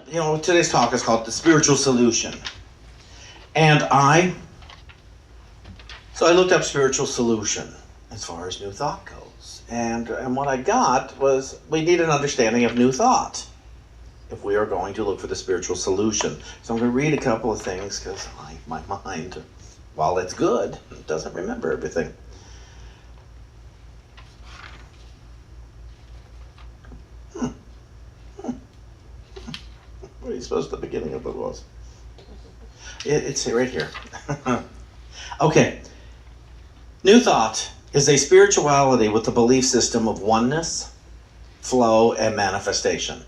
today's talk is called The Spiritual Solution. And I looked up spiritual solution as far as new thought goes. And what I got was we need an understanding of new thought if we are going to look for the spiritual solution. So I'm going to read a couple of things because my mind, while it's good, it doesn't remember everything. What are you supposed to the beginning of it was? It's right here. Okay. New thought is a spirituality with the belief system of oneness, flow, and manifestation.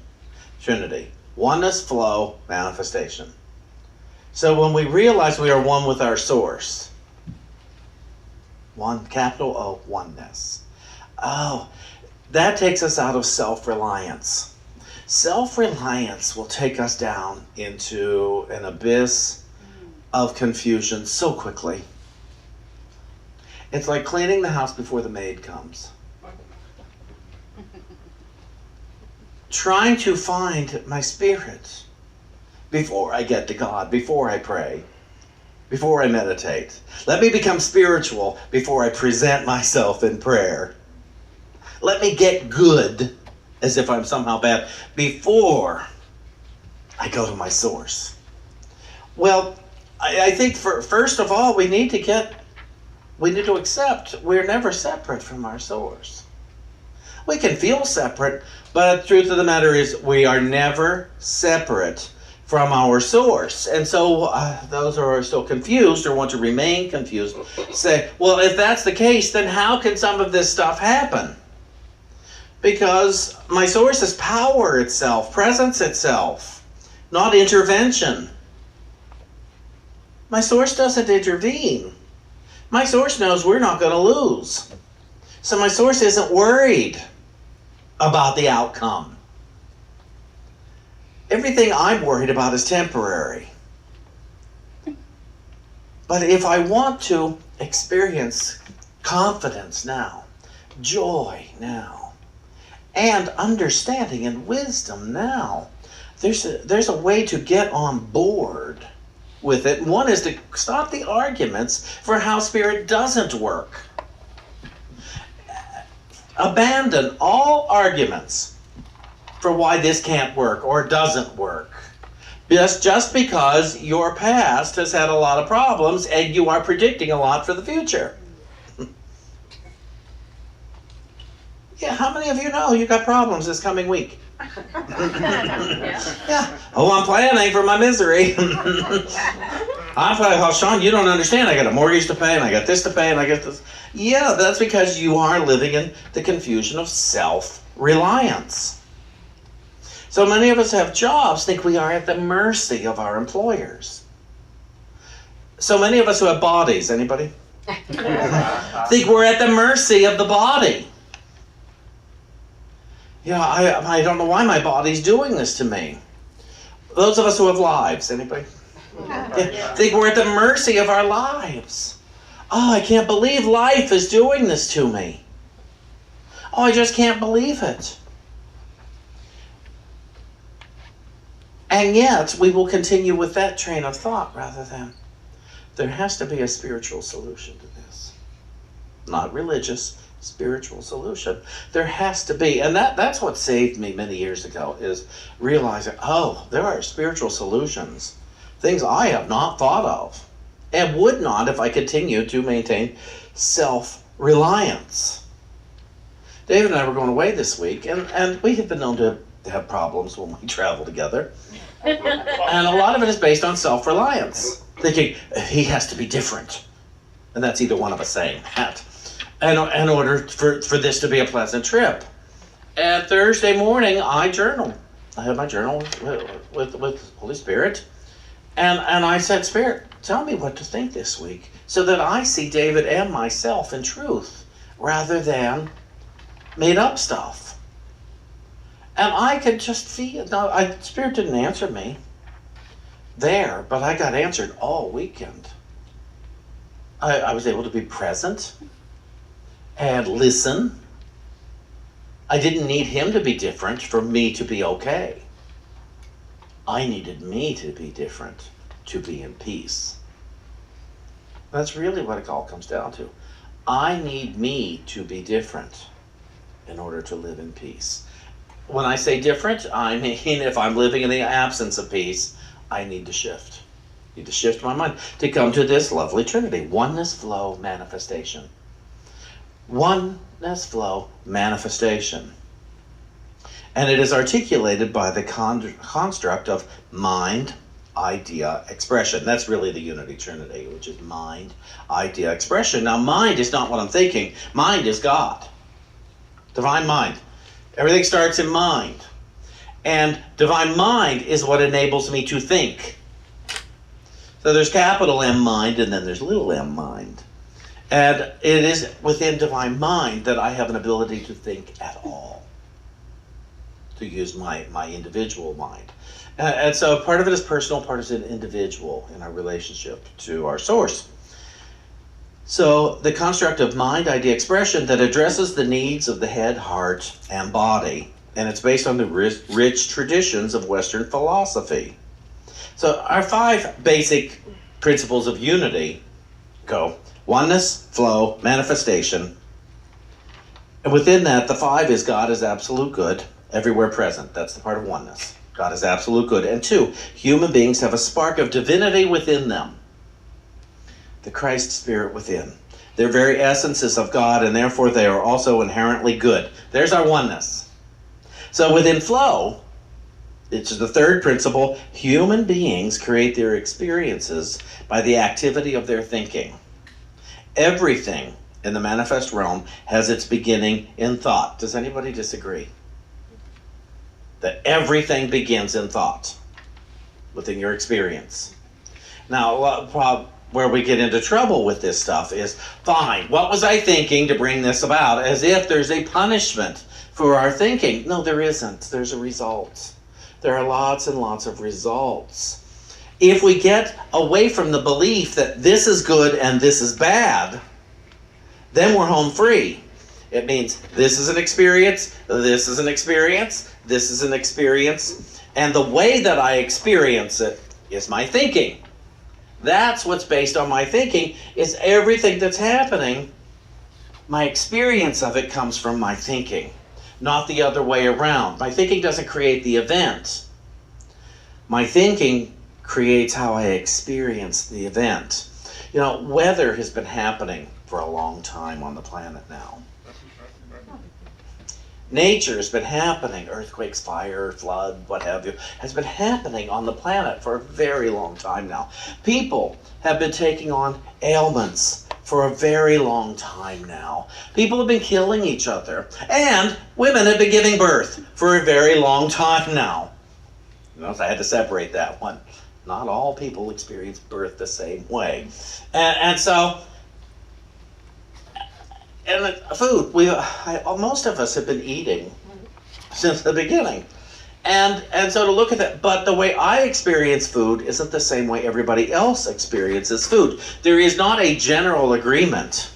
Trinity. Oneness, flow, manifestation. So when we realize we are one with our source, one, capital O, oneness. Oh, that takes us out of self-reliance. Self-reliance will take us down into an abyss of confusion so quickly. It's like cleaning the house before the maid comes. Trying to find my spirit before I get to God, before I pray, before I meditate. Let me become spiritual before I present myself in prayer. Let me get good, as if I'm somehow bad, before I go to my source. Well, I think first of all, we need to accept we're never separate from our source. We can feel separate, but the truth of the matter is we are never separate from our source. And so those who are still confused or want to remain confused say, well, if that's the case, then how can some of this stuff happen? Because my source is power itself, presence itself, not intervention. My source doesn't intervene. My source knows we're not going to lose. So my source isn't worried about the outcome. Everything I'm worried about is temporary. But if I want to experience confidence now, joy now, and understanding and wisdom now, there's a way to get on board with it. One is to stop the arguments for how spirit doesn't work. Abandon all arguments for why this can't work or doesn't work. Just because your past has had a lot of problems and you are predicting a lot for the future. Yeah, how many of you know you got problems this coming week? Yeah. Oh, I'm planning for my misery. I'm like, oh, Shawn, you don't understand. I got a mortgage to pay, and I got this to pay, and I got this. Yeah, that's because you are living in the confusion of self-reliance. So many of us have jobs, think we are at the mercy of our employers. So many of us who have bodies, anybody? Think we're at the mercy of the body. Yeah, I don't know why my body's doing this to me. Those of us who have lives, anybody? Yeah, think we're at the mercy of our lives. Oh, I can't believe life is doing this to me. Oh, I just can't believe it. And yet, we will continue with that train of thought rather than, there has to be a spiritual solution to this. Not religious, spiritual solution. There has to be, and that's what saved me many years ago, is realizing, oh, there are spiritual solutions, things I have not thought of, and would not if I continue to maintain self-reliance. David and I were going away this week, and we have been known to have problems when we travel together, and a lot of it is based on self-reliance, thinking he has to be different, and that's either one of us saying that. In order for this to be a pleasant trip. And Thursday morning, I journaled. I had my journal with Holy Spirit. And I said, Spirit, tell me what to think this week so that I see David and myself in truth rather than made up stuff. And I could just feel, Spirit didn't answer me there, but I got answered all weekend. I was able to be present and listen. I didn't need him to be different for me to be okay. I needed me to be different to be in peace. That's really what it all comes down to. I need me to be different in order to live in peace. When I say different, I mean if I'm living in the absence of peace, I need to shift. I need to shift my mind to come to this lovely Trinity. Oneness, flow, manifestation. Oneness, flow, manifestation. And it is articulated by the construct of mind, idea, expression. That's really the unity trinity, which is mind, idea, expression. Now, mind is not what I'm thinking. Mind is God. Divine mind. Everything starts in mind. And divine mind is what enables me to think. So there's capital M mind, and then there's little m mind. And it is within divine mind that I have an ability to think at all, to use my individual mind. And so part of it is personal, part is individual in our relationship to our source. So the construct of mind, idea, expression that addresses the needs of the head, heart, and body. And it's based on the rich traditions of Western philosophy. So our 5 basic principles of unity go oneness, flow, manifestation. And within that, the 5 is God is absolute good, everywhere present. That's the part of oneness. God is absolute good. And 2, human beings have a spark of divinity within them. The Christ spirit within. Their very essence is of God, and therefore they are also inherently good. There's our oneness. So within flow, which is the 3rd principle, human beings create their experiences by the activity of their thinking. Everything in the manifest realm has its beginning in thought. Does anybody disagree? That everything begins in thought within your experience. Now, where we get into trouble with this stuff is, fine, what was I thinking to bring this about? As if there's a punishment for our thinking. No, there isn't. There's a result. There are lots and lots of results. If we get away from the belief that this is good and this is bad, then we're home free. It means this is an experience, this is an experience, this is an experience, and the way that I experience it is my thinking. That's what's based on my thinking, is everything that's happening. My experience of it comes from my thinking, not the other way around. My thinking doesn't create the event. My thinking creates how I experience the event. You know, weather has been happening for a long time on the planet now. Nature has been happening, earthquakes, fire, flood, what have you, has been happening on the planet for a very long time now. People have been taking on ailments for a very long time now. People have been killing each other, and women have been giving birth for a very long time now. Notice I had to separate that one. Not all people experience birth the same way. And so, and food, most of us have been eating since the beginning. And so to look at that, but the way I experience food isn't the same way everybody else experiences food. There is not a general agreement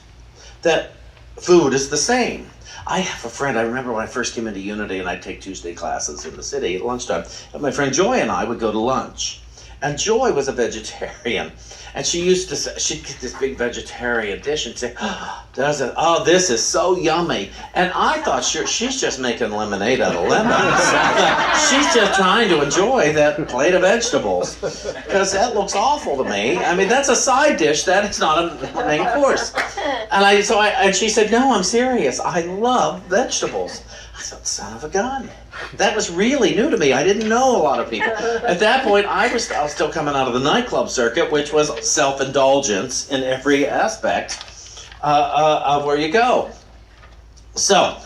that food is the same. I have a friend, I remember when I first came into Unity and I'd take Tuesday classes in the city at lunchtime, and my friend Joy and I would go to lunch. And Joy was a vegetarian. And she used to say, she'd get this big vegetarian dish and say, oh, this is so yummy. And I thought, sure, she's just making lemonade out of lemons. She's just trying to enjoy that plate of vegetables. Because that looks awful to me. I mean, that's a side dish. That is not a main course. And she said, no, I'm serious. I love vegetables. I thought, son of a gun. That was really new to me. I didn't know a lot of people. At that point, I was still coming out of the nightclub circuit, which was self-indulgence in every aspect of where you go. So,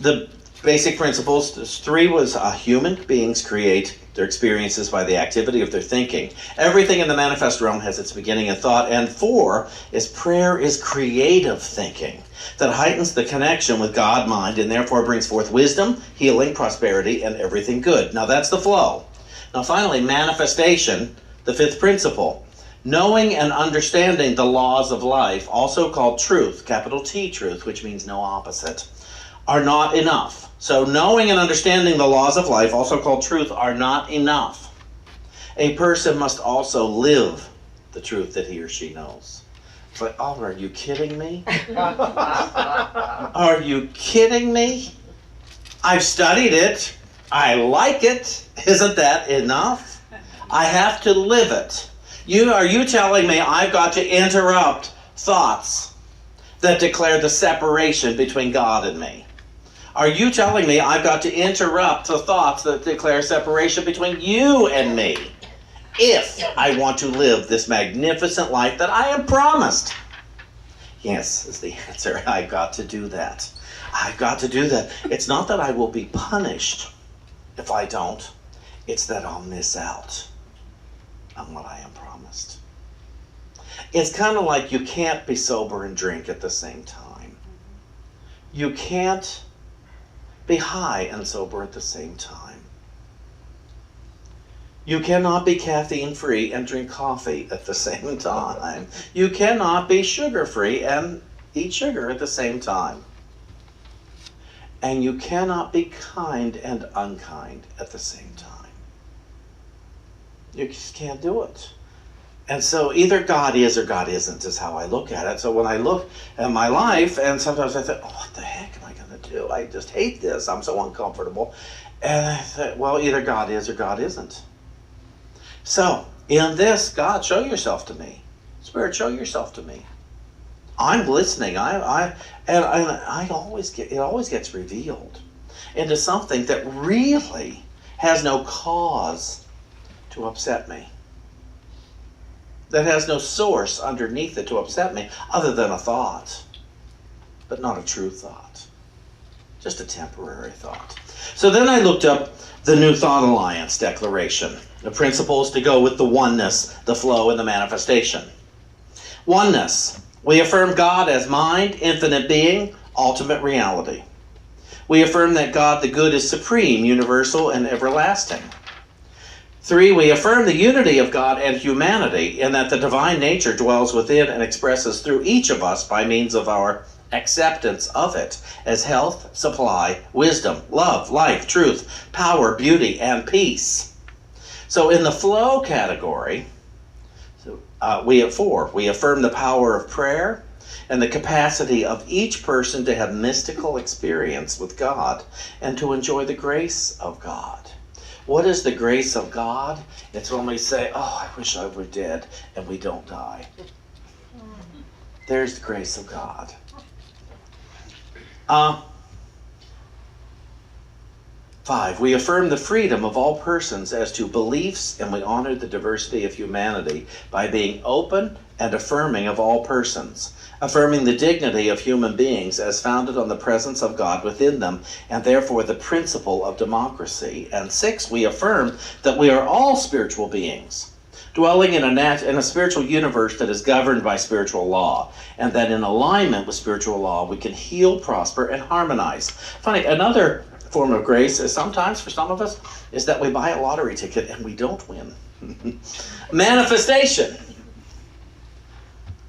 the basic principles, 3 was human beings create their experiences by the activity of their thinking. Everything in the manifest realm has its beginning in thought. And 4 is prayer is creative thinking that heightens the connection with God mind and therefore brings forth wisdom, healing, prosperity, and everything good. Now that's the flow. Now finally, manifestation, the 5th principle. Knowing and understanding the laws of life, also called truth, capital T truth, which means no opposite, are not enough. So knowing and understanding the laws of life, also called truth, are not enough. A person must also live the truth that he or she knows. It's like, oh, are you kidding me? Are you kidding me? I've studied it. I like it. Isn't that enough? I have to live it. Are you telling me I've got to interrupt thoughts that declare the separation between God and me? Are you telling me I've got to interrupt the thoughts that declare separation between you and me if I want to live this magnificent life that I am promised? Yes, is the answer. I've got to do that. I've got to do that. It's not that I will be punished if I don't. It's that I'll miss out on what I am promised. It's kind of like you can't be sober and drink at the same time. You can't be high and sober at the same time. You cannot be caffeine-free and drink coffee at the same time. You cannot be sugar-free and eat sugar at the same time. And you cannot be kind and unkind at the same time. You just can't do it. And so either God is or God isn't is how I look at it. So when I look at my life, and sometimes I think, oh, what the heck am I going to do? I just hate this. I'm so uncomfortable. And I think, well, either God is or God isn't. So in this, God, show yourself to me. Spirit, show yourself to me. I'm listening. It always gets revealed into something that really has no cause to upset me. That has no source underneath it to upset me other than a thought, but not a true thought. Just a temporary thought. So then I looked up the New Thought Alliance Declaration, the principles to go with the oneness, the flow, and the manifestation. Oneness. We affirm God as mind, infinite being, ultimate reality. We affirm that God the good is supreme, universal, and everlasting. 3, we affirm the unity of God and humanity in that the divine nature dwells within and expresses through each of us by means of our acceptance of it as health, supply, wisdom, love, life, truth, power, beauty, and peace. So in the flow category, we have 4. We affirm the power of prayer and the capacity of each person to have mystical experience with God and to enjoy the grace of God. What is the grace of God? It's when we say, oh, I wish I were dead, and we don't die. There's the grace of God. 5, we affirm the freedom of all persons as to beliefs, and we honor the diversity of humanity by being open and affirming of all persons, affirming the dignity of human beings as founded on the presence of God within them, and therefore the principle of democracy. And 6, we affirm that we are all spiritual beings, dwelling in a spiritual universe that is governed by spiritual law, and that in alignment with spiritual law we can heal, prosper, and harmonize. Funny, another form of grace is sometimes, for some of us, is that we buy a lottery ticket and we don't win. Manifestation.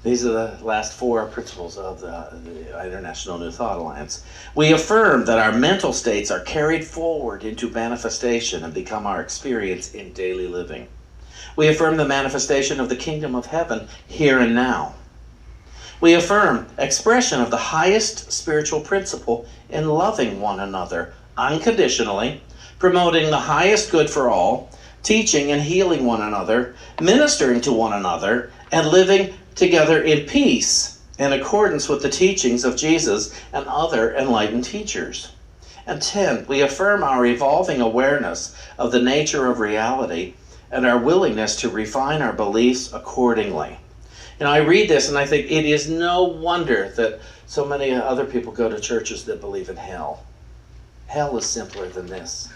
These are the last 4 principles of the International New Thought Alliance. We affirm that our mental states are carried forward into manifestation and become our experience in daily living. We affirm the manifestation of the kingdom of heaven here and now. We affirm expression of the highest spiritual principle in loving one another unconditionally, promoting the highest good for all, teaching and healing one another, ministering to one another, and living together in peace in accordance with the teachings of Jesus and other enlightened teachers. And 10, we affirm our evolving awareness of the nature of reality and our willingness to refine our beliefs accordingly. And I read this and I think it is no wonder that so many other people go to churches that believe in hell. Hell is simpler than this.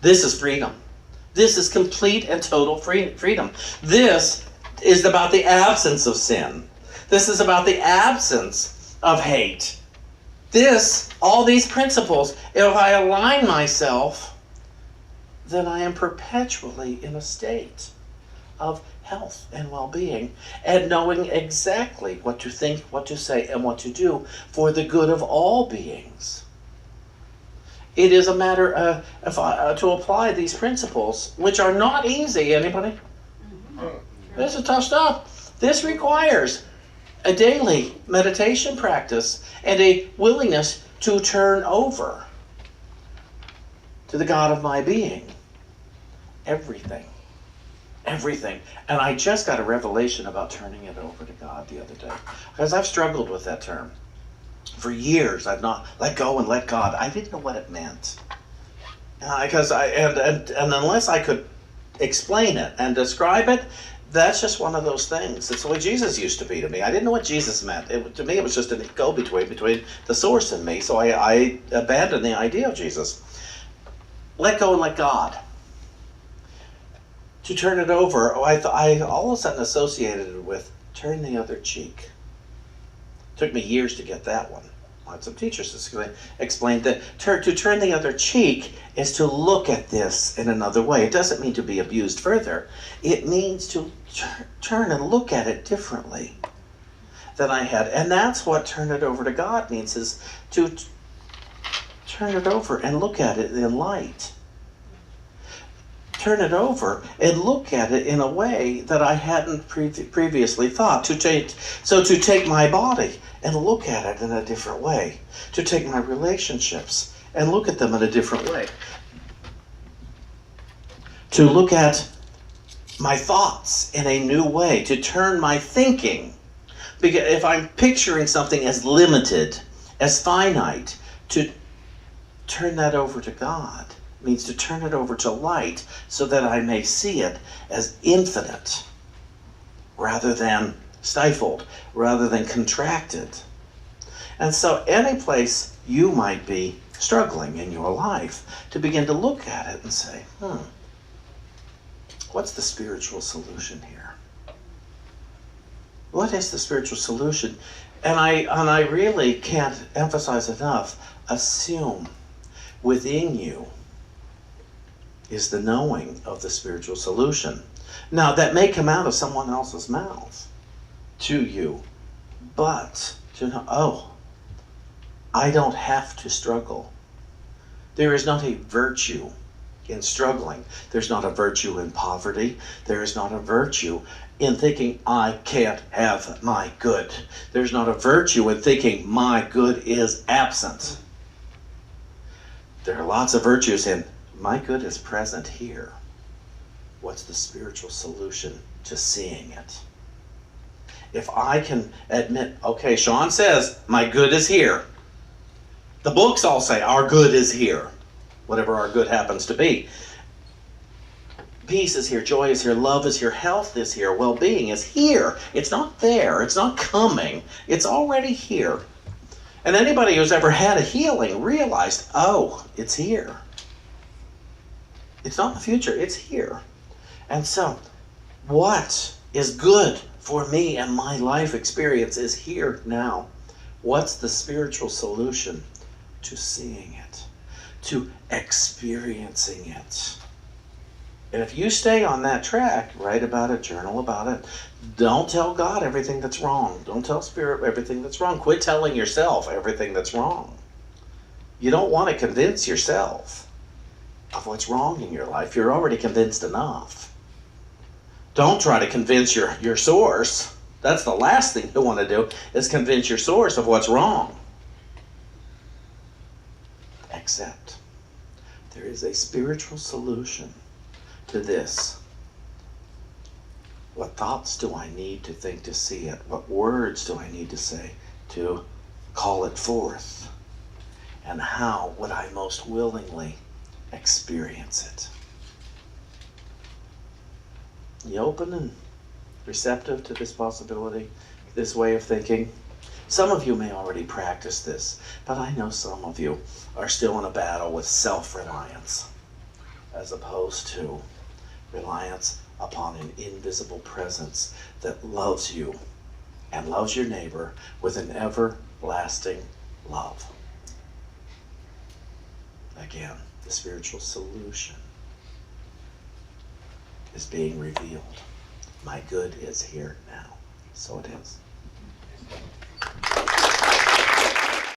This is freedom. This is complete and total freedom. This is about the absence of sin. This is about the absence of hate. All these principles, if I align myself, then I am perpetually in a state of health and well-being, and knowing exactly what to think, what to say, and what to do for the good of all beings. It is a matter to apply these principles, which are not easy. Anybody? This is tough stuff. This requires a daily meditation practice and a willingness to turn over to the God of my being everything. Everything. And I just got a revelation about turning it over to God the other day, because I've struggled with that term. For years, I've not let go and let God. I didn't know what it meant. And unless I could explain it and describe it, that's just one of those things. It's the way Jesus used to be to me. I didn't know what Jesus meant. To me, it was just a go-between between the source and me. So I abandoned the idea of Jesus. Let go and let God. To turn it over, I all of a sudden associated it with turn the other cheek. It took me years to get that one. I had some teachers that explained that to turn the other cheek is to look at this in another way. It doesn't mean to be abused further. It means to turn and look at it differently than I had. And that's what turn it over to God means, is to turn it over and look at it in light. Turn it over and look at it in a way that I hadn't previously thought. To take my body and look at it in a different way. To take my relationships and look at them in a different way. To look at my thoughts in a new way. To turn my thinking. Because if I'm picturing something as limited, as finite, to turn that over to God means to turn it over to light so that I may see it as infinite rather than stifled, rather than contracted. And so any place you might be struggling in your life, to begin to look at it and say, what's the spiritual solution here? What is the spiritual solution? And I really can't emphasize enough, assume within you is the knowing of the spiritual solution. Now, that may come out of someone else's mouth to you, but to know, I don't have to struggle. There is not a virtue in struggling. There's not a virtue in poverty. There is not a virtue in thinking, I can't have my good. There's not a virtue in thinking, my good is absent. There are lots of virtues in, my good is present here. What's the spiritual solution to seeing it? If I can admit, okay, Shawn says, my good is here. The books all say, our good is here. Whatever our good happens to be. Peace is here, joy is here, love is here, health is here, well-being is here. It's not there, it's not coming, it's already here. And anybody who's ever had a healing realized, oh, it's here. It's not in the future, it's here. And so, what is good for me and my life experience is here now. What's the spiritual solution to seeing it, to experiencing it? And if you stay on that track, write about it, journal about it. Don't tell God everything that's wrong. Don't tell Spirit everything that's wrong. Quit telling yourself everything that's wrong. You don't want to convince yourself of what's wrong in your life. You're already convinced enough. Don't try to convince your source. That's the last thing you want to do, is convince your source of what's wrong. Except there is a spiritual solution to this. What thoughts do I need to think to see it? What words do I need to say to call it forth? And how would I most willingly experience it? You open and receptive to this possibility, this way of thinking? Some of you may already practice this, but I know some of you are still in a battle with self-reliance as opposed to reliance upon an invisible presence that loves you and loves your neighbor with an everlasting love. Again, the spiritual solution is being revealed. My good is here now. So it is.